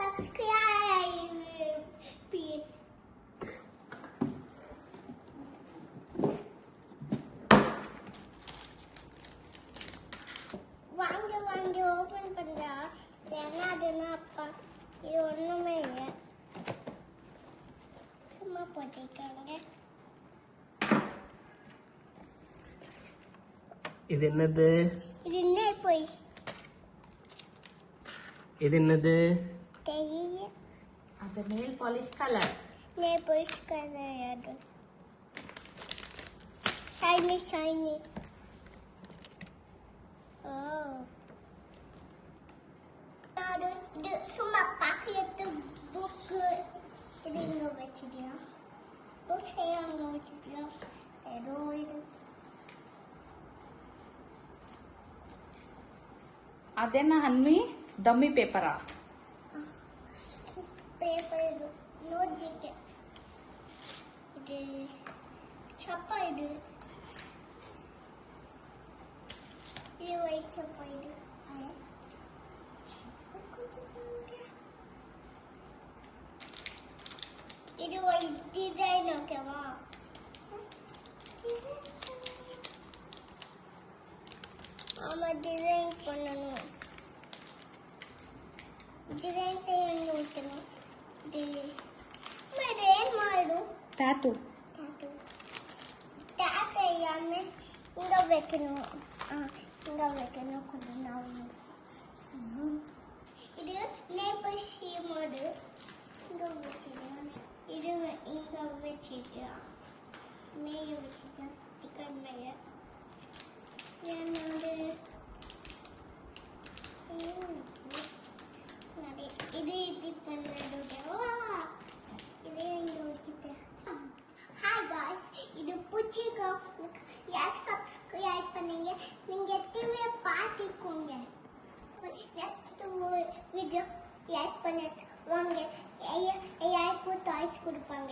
subscribe, please. வாங்க open பண்றா. என்னதுன்னா அப்பா இது ஒண்ணுமே இல்லை. சும்மா போட்டிருக்காங்க. இது என்னது? இது என்ன போய்? இது என்னது? தெரியல. அது nail polish colour. Nail polish colour அது. ஷைனி. ஓ. இது சும்மா பாக்கியத்து புக்கு. இது இங்க வச்சிருக்கா. புக் அங்க வச்சிருக்கா. ஏதோ இது. ಅದೆನ್ನ ಹನ್ವಿ ಡಮ್ಮಿ ಪೇಪರಾ? ಪೇಪರ್ ಇದು ನೋಡ್ಲಿಕ್ಕೆ. ಇದು ಚಪ್ಪ ಇದು ವೈಟ್ ಚಪ್ಪ ಇದು. ಇದು ವೈಟ್ ಡಿಸೈನ್ ಓಕೆವಾ? ஆமா டிசைன் பண்ணணும். டிசைன் செய்யணும் வைக்கணும். டிசைன் மாடும். ಟ್ಯಾಟೂ. டாட்டா எல்லாமே இங்க வைக்கணும். இங்க வைக்கணும் கொஞ்சம் நாள். இது நேபர் ஷீமோடு இங்க வச்சிருக்கேன். இது இங்க வச்சிருக்கேன். மேல வச்சிருக்கேன். டிக்கெட் மேல. என்னது இது இப்படி பண்ணதுவா? இதே இங்க வச்சுட்டேன். ஹாய் காய்ஸ், இது பிடிச்சிருக்கா? லைக் சப்ஸ்கிரைப் பண்ணுங்க. நீங்க டிவியை பார்த்துக்கோங்க. நெக்ஸ்ட் வீடியோ லைக் பண்ண வாங்க. எல்லாருக்கும் டாய்ஸ் கொடுப்பாங்க.